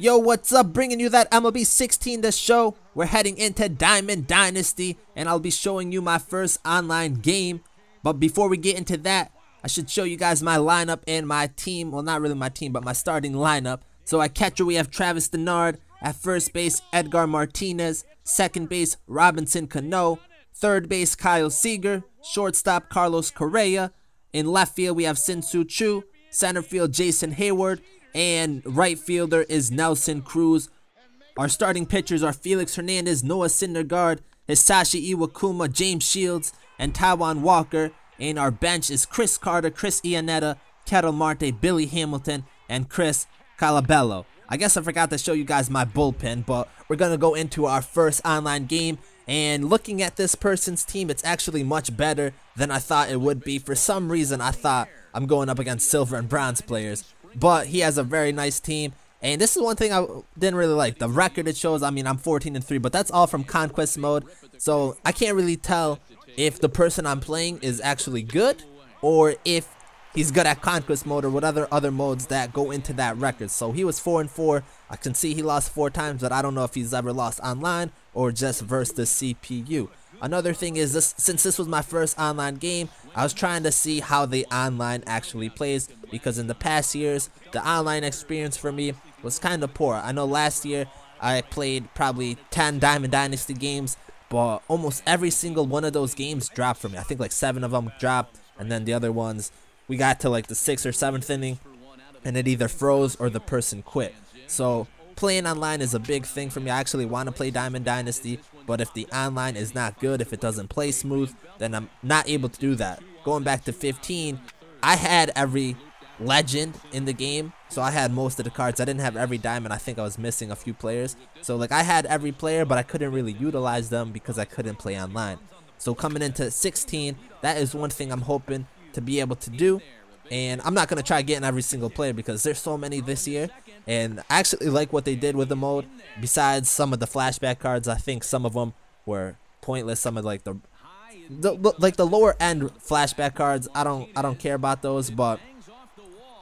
Yo, what's up? Bringing you that MLB 16 to show. We're heading into Diamond Dynasty, and I'll be showing you my first online game. But before we get into that, I should show you guys my lineup and my team. Well, not really my team, but my starting lineup. So at catcher, we have Travis Denard. At first base, Edgar Martinez. Second base, Robinson Cano. Third base, Kyle Seager. Shortstop, Carlos Correa. In left field, we have Sin-Soo Choo. Center field, Jason Hayward. And right fielder is Nelson Cruz. Our starting pitchers are Felix Hernandez, Noah Syndergaard, Hisashi Iwakuma, James Shields, and Taijuan Walker. And our bench is Chris Carter, Chris Iannetta, Ketel Marte, Billy Hamilton, and Chris Calabello. I guess I forgot to show you guys my bullpen, but we're going to go into our first online game. And looking at this person's team, it's actually much better than I thought it would be. For some reason, I thought I'm going up against silver and bronze players. But he has a very nice team. And this is one thing I didn't really like. The record it shows, I mean, I'm 14-3, but that's all from Conquest mode. So I can't really tell if the person I'm playing is actually good or if he's good at Conquest mode or what other modes that go into that record. So he was 4-4. I can see he lost 4 times, but I don't know if he's ever lost online or just versus the CPU. Another thing is, since this was my first online game, I was trying to see how the online actually plays, because in the past years, the online experience for me was kind of poor. I know last year I played probably 10 Diamond Dynasty games, but almost every single one of those games dropped for me. I think like 7 of them dropped, and then the other ones, we got to like the 6th or 7th inning, and it either froze or the person quit. So playing online is a big thing for me. I actually want to play Diamond Dynasty, but if the online is not good, if it doesn't play smooth, then I'm not able to do that. Going back to 15, I had every legend in the game, so I had most of the cards. I didn't have every diamond. I think I was missing a few players. So like I had every player, but I couldn't really utilize them because I couldn't play online. So coming into 16, that is one thing I'm hoping to be able to do. And I'm not going to try getting every single player because there's so many this year. And I actually like what they did with the mode. Besides some of the flashback cards, I think some of them were pointless. Some of like the lower end flashback cards, I don't care about those. But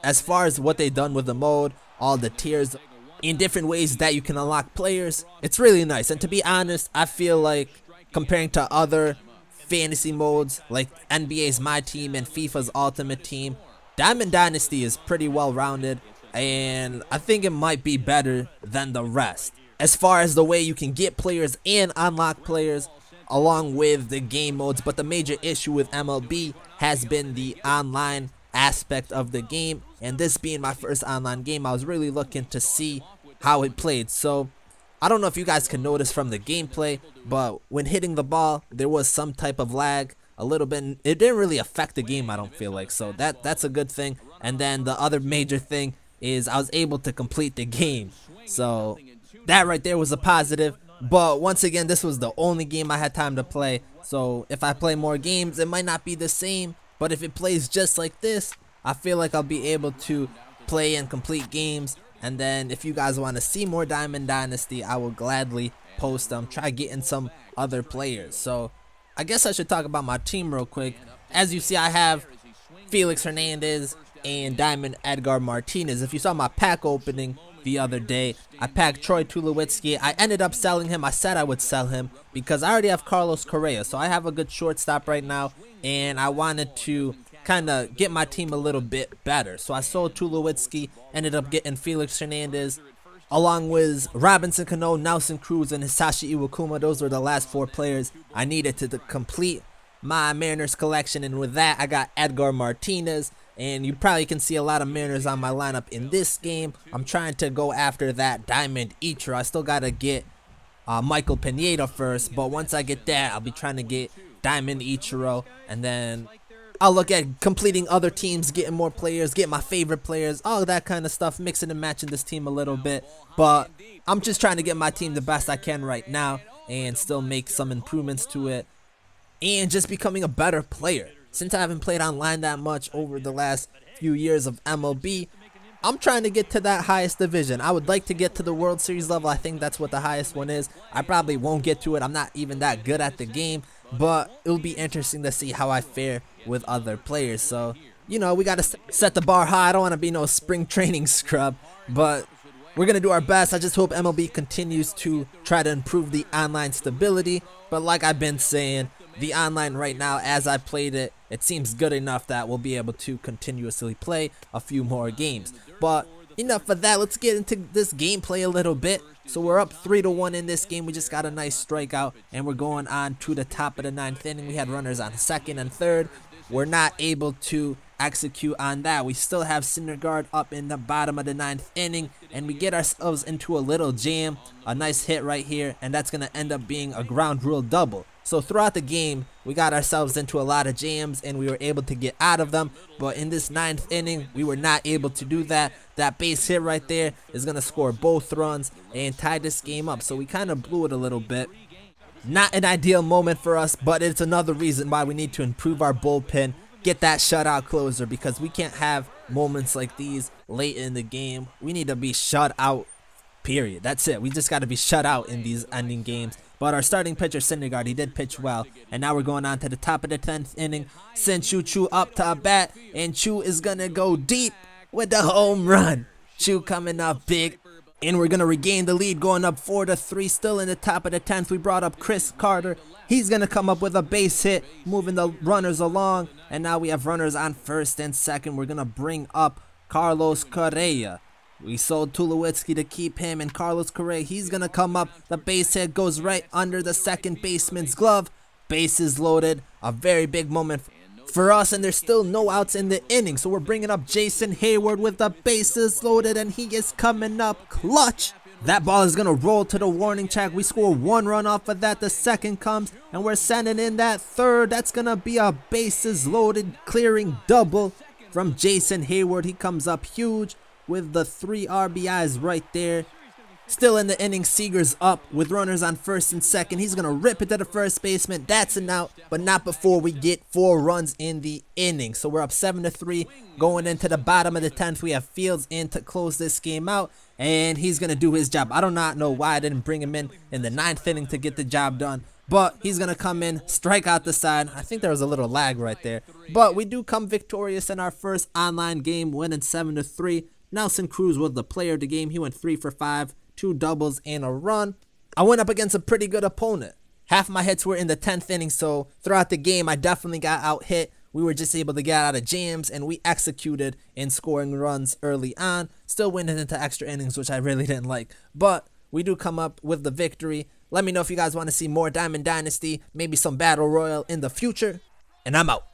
as far as what they done with the mode, all the tiers in different ways that you can unlock players, it's really nice. And to be honest, I feel like comparing to other fantasy modes like NBA's My Team and FIFA's Ultimate Team, Diamond Dynasty is pretty well rounded, and I think it might be better than the rest as far as the way you can get players and unlock players along with the game modes. But the major issue with MLB has been the online aspect of the game, and this being my first online game, I was really looking to see how it played. So I don't know if you guys can notice from the gameplay, but when hitting the ball, there was some type of lag, a little bit. It didn't really affect the game, I don't feel like, so that's a good thing. And then the other major thing is I was able to complete the game, so that right there was a positive. But once again, this was the only game I had time to play, so if I play more games, it might not be the same. But if it plays just like this, I feel like I'll be able to play and complete games. And then if you guys want to see more Diamond Dynasty, I will gladly post them, try getting some other players. So I guess I should talk about my team real quick. As you see, I have Felix Hernandez and Diamond Edgar Martinez. If you saw my pack opening the other day, I packed Troy Tulowitzki. I ended up selling him. I said I would sell him because I already have Carlos Correa. So I have a good shortstop right now, and I wanted to kind of get my team a little bit better. So I sold Tulowitzki, ended up getting Felix Hernandez, along with Robinson Cano, Nelson Cruz, and Hisashi Iwakuma. Those were the last 4 players I needed to complete my Mariners collection. And with that, I got Edgar Martinez. And you probably can see a lot of Mariners on my lineup in this game. I'm trying to go after that Diamond Ichiro. I still got to get Michael Pineda first. But once I get that, I'll be trying to get Diamond Ichiro. And then I'll look at completing other teams, getting more players, get my favorite players, all that kind of stuff, mixing and matching this team a little bit. But I'm just trying to get my team the best I can right now and still make some improvements to it and just becoming a better player. Since I haven't played online that much over the last few years of MLB, I'm trying to get to that highest division. I would like to get to the World Series level. I think that's what the highest one is. I probably won't get to it. I'm not even that good at the game, but it'll be interesting to see how I fare with other players. So, you know, we got to set the bar high. I don't want to be no spring training scrub, but We're going to do our best. I just hope MLB continues to try to improve the online stability. But like I've been saying, the online right now, as I played it, it seems good enough that we'll be able to continuously play a few more games. But enough of that. Let's get into this gameplay a little bit. So we're up 3-1 in this game. We just got a nice strikeout, and we're going on to the top of the 9th inning. We had runners on 2nd and 3rd. We're not able to execute on that. We still have Syndergaard up in the bottom of the 9th inning, and we get ourselves into a little jam. A nice hit right here, and that's going to end up being a ground rule double. So throughout the game, we got ourselves into a lot of jams, and we were able to get out of them. But in this 9th inning, we were not able to do that. That base hit right there is going to score both runs and tie this game up. So we kind of blew it a little bit. Not an ideal moment for us, but it's another reason why we need to improve our bullpen, get that shutout closer, because we can't have moments like these late in the game. We need to be shut out, period. That's it. We just got to be shut out in these ending games. But our starting pitcher, Syndergaard, he did pitch well. And now we're going on to the top of the 10th inning. Send Chu up to a bat, and Chu is going to go deep with the home run. Chu coming up big. And we're going to regain the lead, going up 4-3, still in the top of the 10th. We brought up Chris Carter. He's going to come up with a base hit, moving the runners along. And now we have runners on 1st and 2nd. We're going to bring up Carlos Correa. We sold Tulowitzki to keep him, and Carlos Correa, he's going to come up. The base hit goes right under the second baseman's glove. Bases loaded. A very big moment for us, and there's still no outs in the inning. So we're bringing up Jason Hayward with the bases loaded, and he is coming up clutch. That ball is going to roll to the warning track. We score 1 run off of that. The 2nd comes, and we're sending in that 3rd. That's going to be a bases loaded clearing double from Jason Hayward. He comes up huge with the 3 RBIs right there. Still in the inning, Seager's up with runners on 1st and 2nd. He's going to rip it to the first baseman. That's an out, but not before we get 4 runs in the inning. So we're up 7-3 going into the bottom of the 10th. We have Fields in to close this game out, and he's going to do his job. I do not know why I didn't bring him in the 9th inning to get the job done, but he's going to come in, strike out the side. I think there was a little lag right there, but we do come victorious in our first online game, winning 7-3. Nelson Cruz was the player of the game. He went 3 for 5, 2 doubles and a run. I went up against a pretty good opponent. Half my hits were in the 10th inning, so throughout the game, I definitely got out hit. We were just able to get out of jams, and we executed in scoring runs early on. Still winning into extra innings, which I really didn't like. But we do come up with the victory. Let me know if you guys want to see more Diamond Dynasty, maybe some Battle Royale in the future, and I'm out.